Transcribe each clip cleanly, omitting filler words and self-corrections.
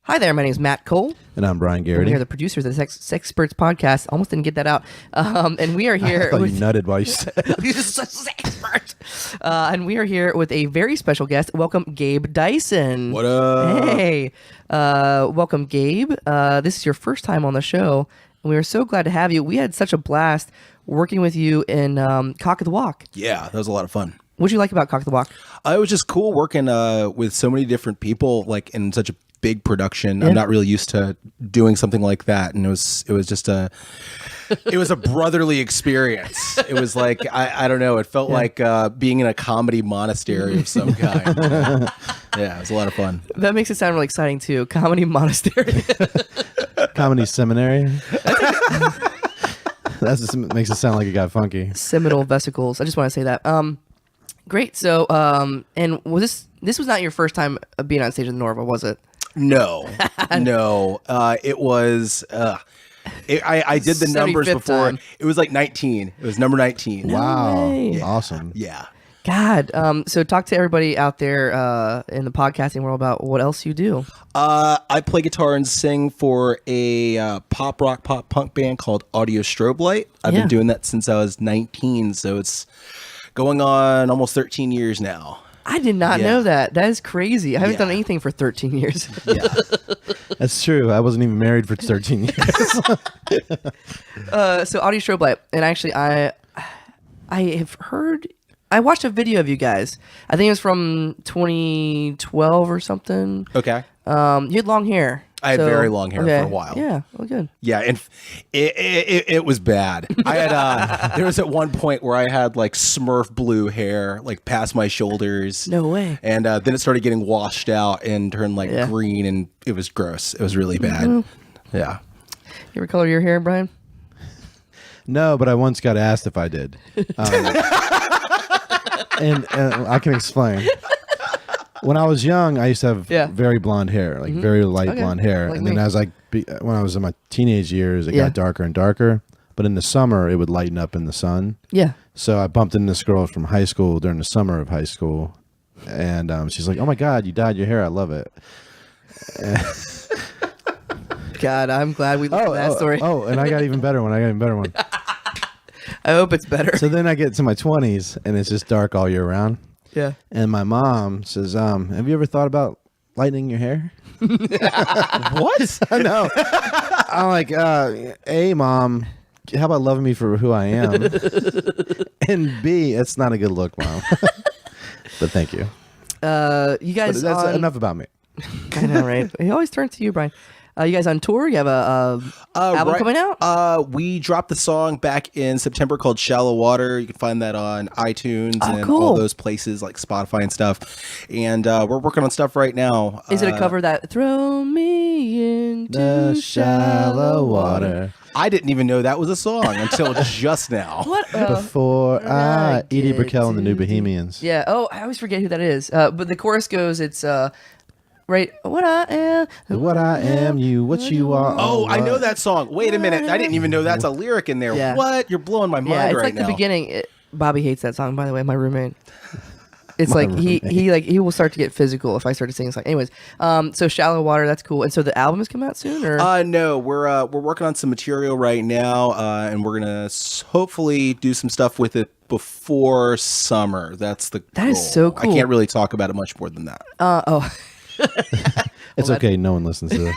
Hi there, my name is Matt Cole. And I'm Brian Garrity. We are the producers of the Sexperts Podcast. Almost didn't get that out. And we are here. I thought you nutted while you said Sexperts. And we are here with a very special guest. Welcome, Gabe Dyson. What up? Hey. Welcome, Gabe. This is your first time on the show. And we are so glad to have you. We had such a blast working with you in Cock of the Walk. Yeah, that was a lot of fun. What did you like about Cock of the Walk? It was just cool working with so many different people, like in such a big production. Yeah. I'm not really used to doing something like that, and it was just a brotherly experience. It was like I don't know. It felt like being in a comedy monastery of some kind. Yeah, it was a lot of fun. That makes it sound really exciting too. Comedy monastery, comedy seminary. That just makes it sound like it got funky. Seminal vesicles. I just want to say that. Great. So, and was this was not your first time being on stage in Norva, was it? No. It was. I did the numbers before. Time. It was like 19. It was number 19. Wow. Yeah. Awesome. Yeah. God. So talk to everybody out there in the podcasting world about what else you do. I play guitar and sing for a pop rock, pop punk band called Audiostrobelight. I've been doing that since I was 19, so it's going on almost 13 years now. I did not know that. That is crazy. I haven't done anything for 13 years. Yeah. That's true. I wasn't even married for 13 years. So Audiostrobelight, and actually I have heard, I watched a video of you guys. I think it was from 2012 or something. Okay. You had long hair. I had very long hair for a while. Yeah, well, good. Yeah, and it was bad. I had there was at one point where I had like Smurf blue hair, like past my shoulders. No way. And then it started getting washed out and turned like green, and it was gross. It was really bad. Mm-hmm. Yeah. You ever color your hair, Brian? No, but I once got asked if I did. And I can explain. When I was young, I used to have very blonde hair, like very light blonde hair. Like and then as when I was in my teenage years, it got darker and darker. But in the summer, it would lighten up in the sun. Yeah. So I bumped into this girl from high school during the summer of high school. And she's like, "Oh my God, you dyed your hair. I love it." God, I'm glad we listened to that story. And I got even better one. I hope it's better. So then I get to my 20s, and it's just dark all year round. Yeah. And my mom says, have you ever thought about lightening your hair? What? I know. I'm like, A, Mom, how about loving me for who I am? And B, it's not a good look, Mom. But thank you. You guys, but that's enough about me. I know, right? He always turns to you, Brian. You guys on tour? You have a album coming out? We dropped the song back in September called Shallow Water. You can find that on iTunes and all those places like Spotify and stuff. And we're working on stuff right now. Is it a cover that Throw Me Into the Shallow Water? I didn't even know that was a song until just now. What? Before Edie Brickell and the New Bohemians. Yeah. Oh, I always forget who that is. But the chorus goes, it's... Right, what I am, you, what you are. Oh, I know that song. Wait a minute, I didn't even know that's a lyric in there. Yeah. What? You're blowing my mind right now. Yeah, it's like the beginning. Bobby hates that song, by the way. My roommate. It's like he will start to get physical if I start to sing. It's like, anyways. So Shallow Water, that's cool. And so the album is coming out soon, or? No, we're working on some material right now, and we're gonna hopefully do some stuff with it before summer. That's the goal. That is so cool. I can't really talk about it much more than that. It's okay. No one listens to this.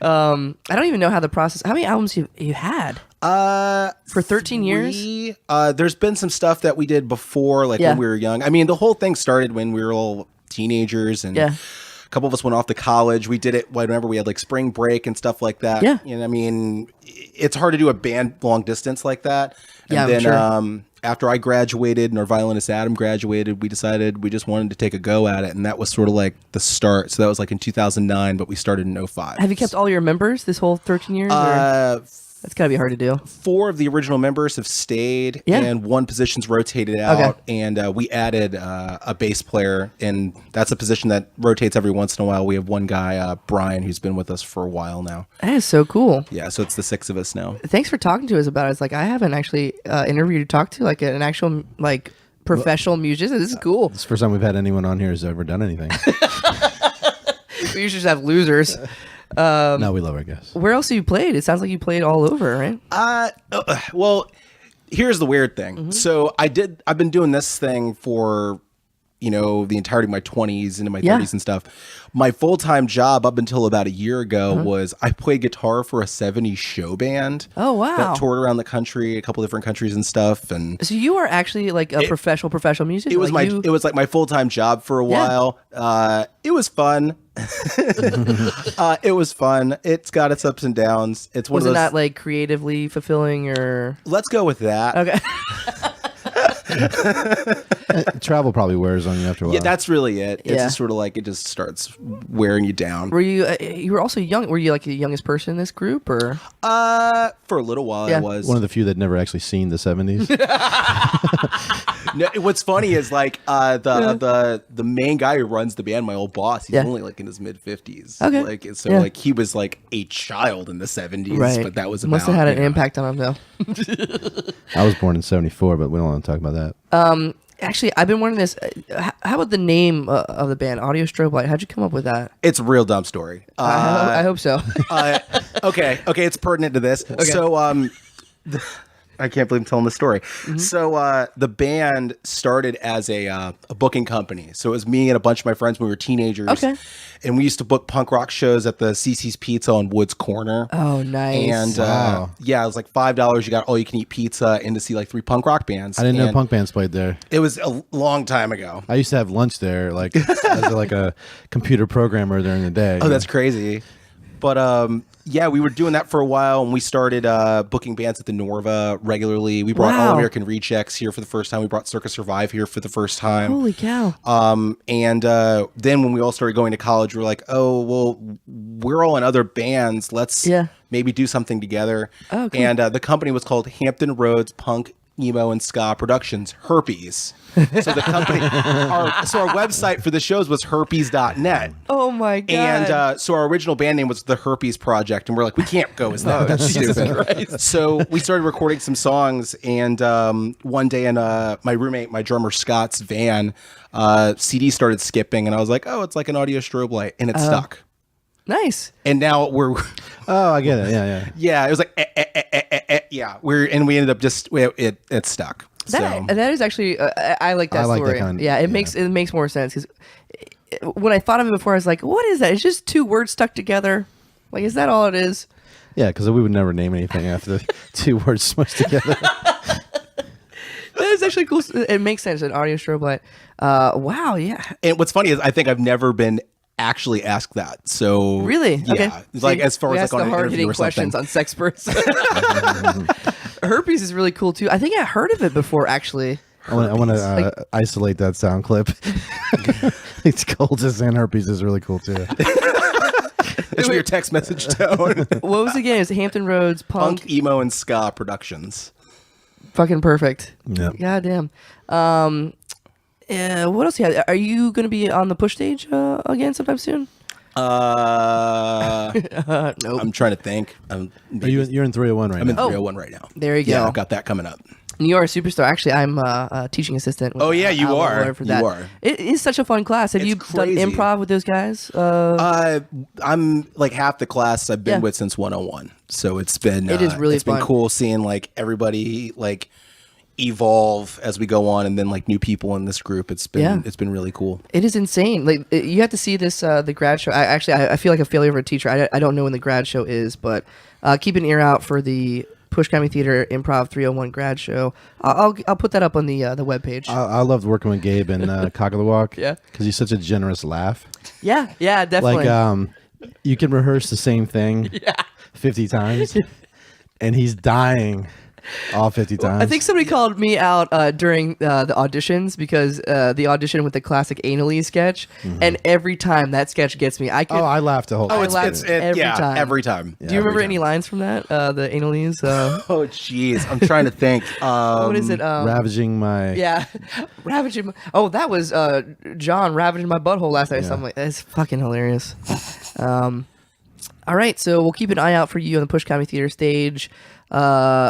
I don't even know how the process. How many albums you had? For 13 years. There's been some stuff that we did before, like when we were young. I mean, the whole thing started when we were all teenagers, and a couple of us went off to college. We did it whenever we had like spring break and stuff like that. Yeah. You know, I mean, it's hard to do a band long distance like that. And then after I graduated and our violinist Adam graduated, we decided we just wanted to take a go at it. And that was sort of like the start. So that was like in 2009, but we started in 2005. Have you kept all your members this whole 13 years? That's got to be hard to do. 4 of the original members have stayed, and 1 position's rotated out, and we added a bass player, and that's a position that rotates every once in a while. We have one guy, Brian, who's been with us for a while now. That is so cool. Yeah, so it's the 6 of us now. Thanks for talking to us about it. It's like I haven't actually interviewed or talked to like an actual like professional musician. This is cool. It's the first time we've had anyone on here who's ever done anything. We usually just have losers. No, we love our guests. Where else have you played? It sounds like you played all over, right? Well, here's the weird thing. Mm-hmm. So I've been doing this thing for, the entirety of my 20s into my 30s and stuff. My full-time job up until about a year ago was I played guitar for a 70s show band. Oh, wow. That toured around the country, a couple different countries and stuff. And so you are actually like a professional musician? It was it was like my full-time job for a while. It was fun. It was fun. It's got its ups and downs. It's one of those. Was it not like creatively fulfilling or? Let's go with that. Okay. Travel probably wears on you after a while. Yeah, that's really it. It's just sort of like it just starts wearing you down. Were you? You were also young. Were you like the youngest person in this group, or? For a little while, I was one of the few that never actually seen the 70s. No, what's funny is like the main guy who runs the band, my old boss. He's only like in his mid 50s. Okay. Like he was like a child in the 70s, right. But that was must have had an impact on him though. I was born in 74, but we don't want to talk about that. Actually, I've been wondering this. How about the name of the band, Audiostrobelight? How'd you come up with that? It's a real dumb story. I hope so. Okay, it's pertinent to this. Okay. So, I can't believe I'm telling this story. Mm-hmm. So, the band started as a booking company. So it was me and a bunch of my friends when we were teenagers. Okay. And we used to book punk rock shows at the CC's Pizza on Woods Corner. Oh, nice. And it was like $5. You got all you can eat pizza and to see like 3 punk rock bands. I didn't know punk bands played there. It was a long time ago. I used to have lunch there, like as like a computer programmer during the day. Oh, that's crazy. But we were doing that for a while, and we started booking bands at the Norva regularly. We brought All American Rejects here for the first time. We brought Circus Survive here for the first time. Holy cow. And then when we all started going to college, we were like, oh, well, we're all in other bands. Let's maybe do something together. Oh, cool. And the company was called Hampton Roads Punk, Emo, and Ska Productions, Herpes. So the company, our website for the shows was herpes.net. Oh my God. And so our original band name was The Herpes Project. And we're like, we can't go as that. That's stupid. So we started recording some songs. And one day in my roommate, my drummer Scott's van, CD started skipping. And I was like, oh, it's like an Audiostrobelight. And it stuck. Nice. And now we're... Oh, I get it. Yeah. Yeah, it was like, yeah. We ended up just, it stuck. That is actually, I like that story. Like that it makes more sense because when I thought of it before, I was like, what is that? It's just 2 words stuck together. Like, is that all it is? Yeah, because we would never name anything after the 2 words smushed together. That is actually cool. It makes sense. An Audiostrobelight. Wow, yeah. And what's funny is I think I've never been actually asked that. So really, yeah, okay. Like as far as like on an interview or questions something. On Sexperts. Herpes is really cool too. I think I heard of it before actually. I want to isolate that sound clip. It's cold as and herpes is really cool too. It's your text message tone. What was the game? It's Hampton Roads Punk, Emo, and Ska Productions. Fucking perfect. Yeah. Goddamn. What else? Are you going to be on the push stage again sometime soon? Nope. I'm trying to think. You're in 301 right now. I'm in 301 right now. There you go. Yeah, I've got that coming up. You are a superstar. Actually, I'm a teaching assistant. You are. For that. You are. It is such a fun class. Have you done improv with those guys? I'm like half the class I've been with since 101. So it's been it is really fun. Been cool seeing like everybody like evolve as we go on, and then like new people in this group. It's been really cool. It is insane. Like you have to see this the grad show. I feel like a failure of a teacher. I don't know when the grad show is, but keep an ear out for the Push Comedy Theater Improv 301 grad show. I'll put that up on the webpage. I loved working with Gabe in Cock of the Walk. Yeah, because he's such a generous laugh. Yeah, definitely. Like you can rehearse the same thing 50 times, and he's dying all 50 times. I think somebody called me out during the auditions because the audition with the classic Annalise sketch, and every time that sketch gets me, I laughed the whole time. Every time. Do you remember any lines from that? The Annalise? Oh, jeez. I'm trying to think. What is it? Ravaging my... Yeah. Ravaging my... Oh, that was John ravaging my butthole last night. Yeah. Something like that. It's fucking hilarious. All right, so we'll keep an eye out for you on the Push Comedy Theater stage.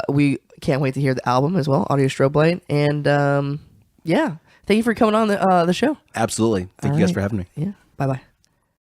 We can't wait to hear the album as well, Audiostrobelight. And thank you for coming on the show. Absolutely. Thank you guys for having me. Yeah. Bye-bye.